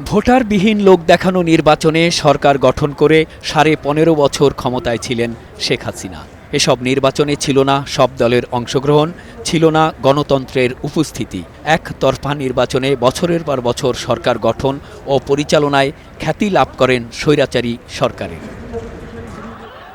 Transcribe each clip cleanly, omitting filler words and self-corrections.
ভোটারবিহীন লোক দেখানো নির্বাচনে সরকার গঠন করে ১৫.৫ বছর ক্ষমতায় ছিলেন শেখ হাসিনা। এসব নির্বাচনে ছিল না সব দলের অংশগ্রহণ, ছিল না গণতন্ত্রের উপস্থিতি। একতরফা নির্বাচনে বছরের পর বছর সরকার গঠন ও পরিচালনায় খ্যাতি লাভ করেন স্বৈরাচারী সরকারের।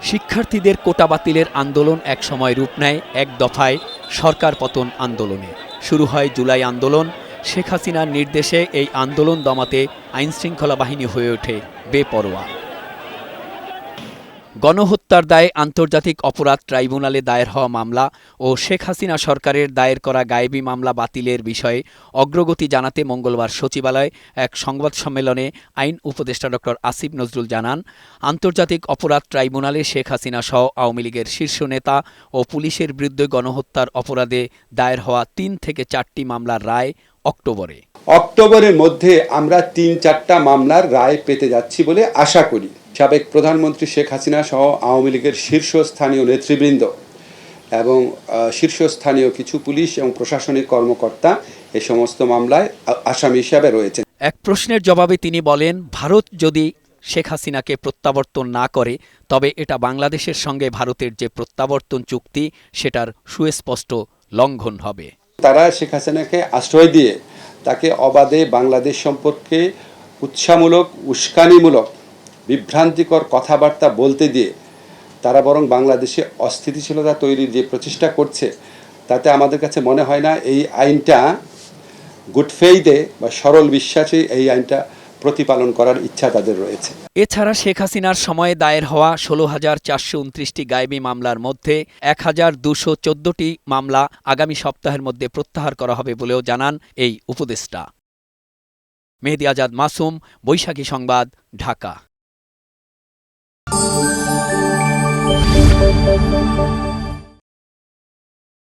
শিক্ষার্থীদের কোটা বাতিলের আন্দোলন একসময় রূপ নেয় এক দফায় সরকার পতন আন্দোলনে। শুরু হয় জুলাই আন্দোলন। শেখ হাসিনার নির্দেশে এই আন্দোলন দমাতে আইনশৃঙ্খলা বাহিনী হয়ে ওঠে বেপরোয়া। গণহত্যার দায়ে আন্তর্জাতিক অপরাধ ট্রাইব্যুনালে দায়ের হওয়া মামলা ও শেখ হাসিনা সরকারের দায়ের করা গায়েবী মামলা বাতিলের বিষয়ে অগ্রগতি জানাতে মঙ্গলবার সচিবালয়ে এক সংবাদ সম্মেলনে আইন উপদেষ্টা ড. আসিফ নজরুল জানান, আন্তর্জাতিক অপরাধ ট্রাইব্যুনালে শেখ হাসিনা সহ আওয়ামী লীগের শীর্ষ নেতা ও পুলিশের বিরুদ্ধে গণহত্যার অপরাধে দায়ের হওয়া ৩ থেকে ৪টি মামলার রায় অক্টোবরের মধ্যে আমরা ৩-৪টা মামলার রায় পেতে যাচ্ছি বলে আশা করি। সাবেক প্রধানমন্ত্রী শেখ হাসিনা সহ আওয়ামী লীগের শীর্ষস্থানীয় নেতৃবৃন্দ এবং শীর্ষস্থানীয় কিছু পুলিশ এবং প্রশাসনিক কর্মকর্তা এই সমস্ত মামলায় আসামি হিসাবে রয়েছে। এক প্রশ্নের জবাবে তিনি বলেন, ভারত যদি শেখ হাসিনাকে প্রত্যাবর্তন না করে তবে এটা বাংলাদেশের সঙ্গে ভারতের যে প্রত্যাবর্তন চুক্তি সেটার সুস্পষ্ট লঙ্ঘন হবে। তারা শেখ হাসিনাকে আশ্রয় দিয়ে তাকে অবাধে বাংলাদেশ সম্পর্কে উৎসাহমূলক, উস্কানিমূলক, বিভ্রান্তিকর কথাবার্তা বলতে দিয়ে তারা বরং বাংলাদেশে অস্থিতিশীলতা তৈরির যে প্রচেষ্টা করছে, তাতে আমাদের কাছে মনে হয় না এই আইনটা গুড ফেইথে বা সরল বিশ্বাসে এই আইনটা প্রতিপালন করার ইচ্ছা তাদের রয়েছে। এছাড়া শেখ হাসিনার সময়ে দায়ের হওয়া ১৬,৪২৯টি গায়েবী মামলার মধ্যে ১,২১৪টি মামলা আগামী সপ্তাহের মধ্যে প্রত্যাহার করা হবে বলেও জানান এই উপদেষ্টা। মেহেদী আজাদ মাসুম, বৈশাখী সংবাদ, ঢাকা।